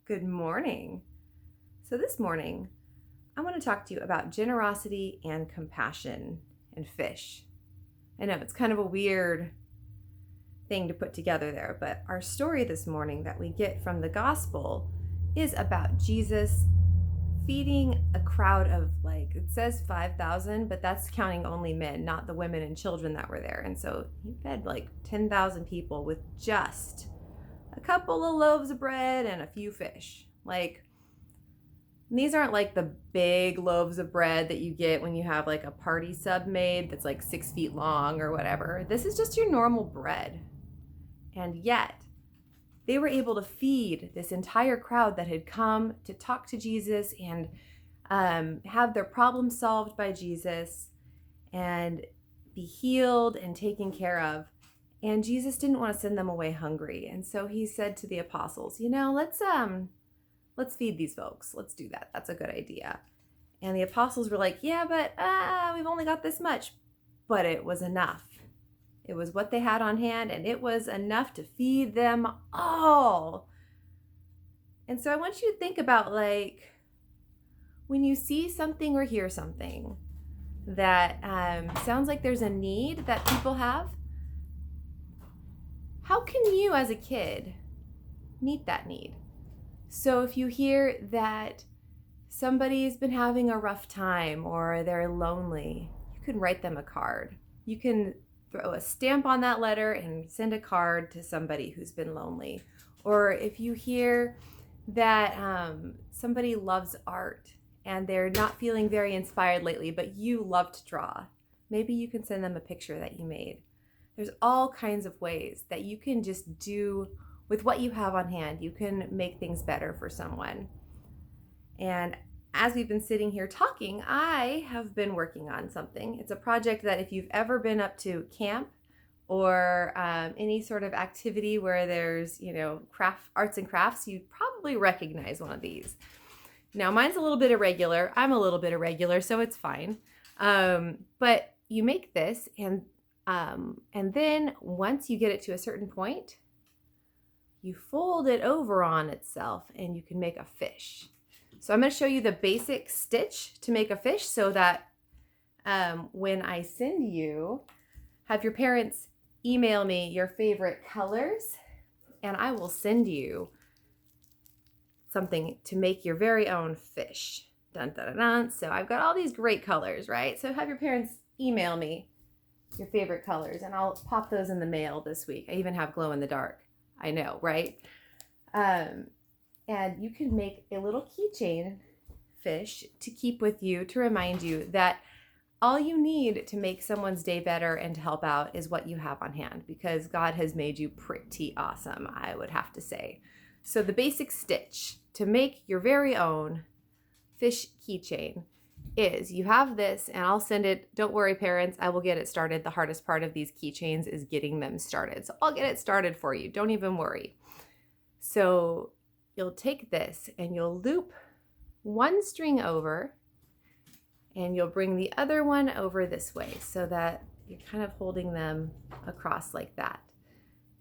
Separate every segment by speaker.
Speaker 1: Good morning. So, this morning, I want to talk to you about generosity and compassion and fish. I know it's kind of a weird thing to put together there, but our story this morning that we get from the gospel is about Jesus feeding a crowd of, it says 5,000, but that's counting only men, not the women and children that were there. And so he fed 10,000 people with just a couple of loaves of bread and a few fish. These aren't like the big loaves of bread that you get when you have a party sub made that's 6 feet long or whatever. This is just your normal bread. And yet, they were able to feed this entire crowd that had come to talk to Jesus and have their problems solved by Jesus and be healed and taken care of. And Jesus didn't want to send them away hungry. And so he said to the apostles, let's feed these folks. Let's do that. That's a good idea. And the apostles were like, yeah, but we've only got this much. But it was enough. It was what they had on hand, and it was enough to feed them all. And so I want you to think about when you see something or hear something that sounds like there's a need that people have, how can you as a kid meet that need? So if you hear that somebody's been having a rough time or they're lonely, you can write them a card. You can throw a stamp on that letter and send a card to somebody who's been lonely. Or if you hear that somebody loves art and they're not feeling very inspired lately, but you love to draw, maybe you can send them a picture that you made. There's all kinds of ways that you can just do with what you have on hand. You can make things better for someone. And as we've been sitting here talking, I have been working on something. It's a project that if you've ever been up to camp or any sort of activity where there's, arts and crafts, you probably recognize one of these. Now, mine's a little bit irregular. I'm a little bit irregular, so it's fine. But you make this, and then once you get it to a certain point, you fold it over on itself and you can make a fish. So I'm going to show you the basic stitch to make a fish so that when I send you, have your parents email me your favorite colors, and I will send you something to make your very own fish. Dun, dun, dun, dun. So I've got all these great colors, right? So have your parents email me your favorite colors, and I'll pop those in the mail this week. I even have glow in the dark. I know, right? And you can make a little keychain fish to keep with you to remind you that all you need to make someone's day better and to help out is what you have on hand, because God has made you pretty awesome, I would have to say. So the basic stitch to make your very own fish keychain is you have this, and I'll send it. Don't worry, parents, I will get it started. The hardest part of these keychains is getting them started. So I'll get it started for you. Don't even worry. So you'll take this and you'll loop one string over, and you'll bring the other one over this way so that you're kind of holding them across like that.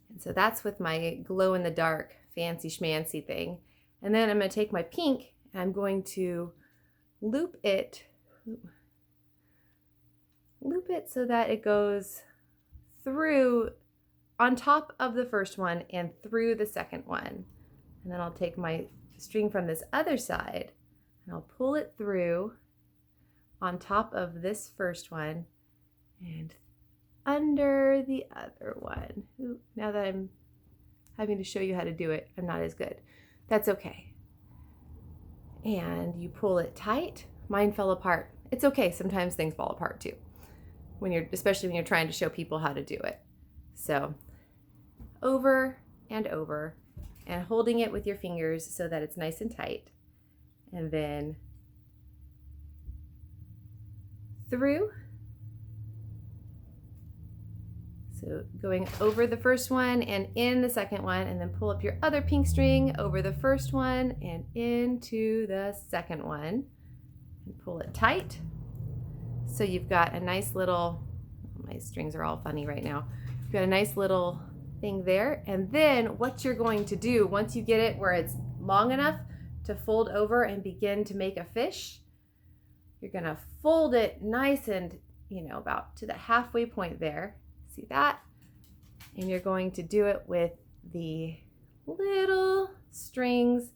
Speaker 1: And so that's with my glow in the dark fancy schmancy thing. And then I'm going to take my pink and I'm going to loop it so that it goes through on top of the first one and through the second one. And then I'll take my string from this other side and I'll pull it through on top of this first one and under the other one. Ooh, now that I'm having to show you how to do it, I'm not as good. That's okay. And you pull it tight. Mine fell apart. It's okay. Sometimes things fall apart too, especially when you're trying to show people how to do it. So over and over, and holding it with your fingers so that it's nice and tight. And then through. So going over the first one and in the second one, and then pull up your other pink string over the first one and into the second one. And pull it tight. So you've got a nice little, my strings are all funny right now. You've got a nice little thing there. And then what you're going to do once you get it where it's long enough to fold over and begin to make a fish, you're gonna fold it nice and, about to the halfway point there. See that? And you're going to do it with the little strings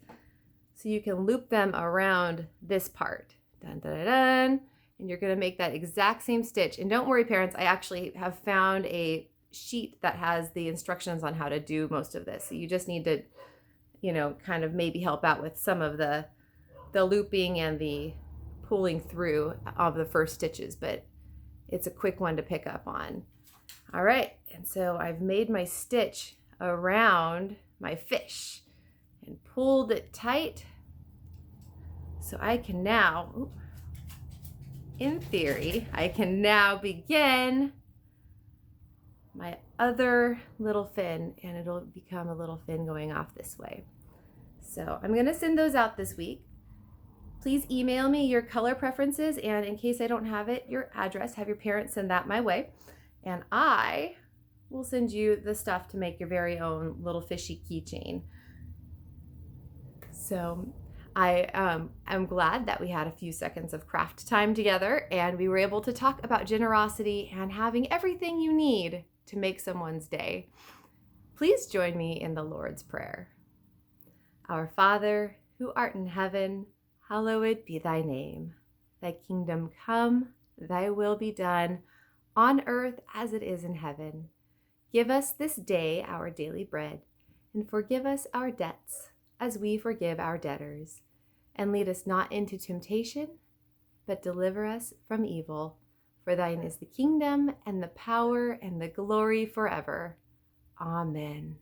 Speaker 1: so you can loop them around this part. Dun, dun, dun, dun. And you're gonna make that exact same stitch. And don't worry, parents, I actually have found a sheet that has the instructions on how to do most of this. So you just need to, kind of maybe help out with some of the looping and the pulling through of the first stitches, but it's a quick one to pick up on. All right, and so I've made my stitch around my fish and pulled it tight. So I can now, in theory, I can now begin my other little fin, and it'll become a little fin going off this way. So I'm gonna send those out this week. Please email me your color preferences, and in case I don't have it, your address, have your parents send that my way. And I will send you the stuff to make your very own little fishy keychain. So I'm glad that we had a few seconds of craft time together, and we were able to talk about generosity and having everything you need to make someone's day. Please join me in the Lord's Prayer. Our Father, who art in heaven, hallowed be thy name. Thy kingdom come, thy will be done, on earth as it is in heaven. Give us this day our daily bread, and forgive us our debts, as we forgive our debtors. And lead us not into temptation, but deliver us from evil. For thine is the kingdom, and the power, and the glory forever. Amen.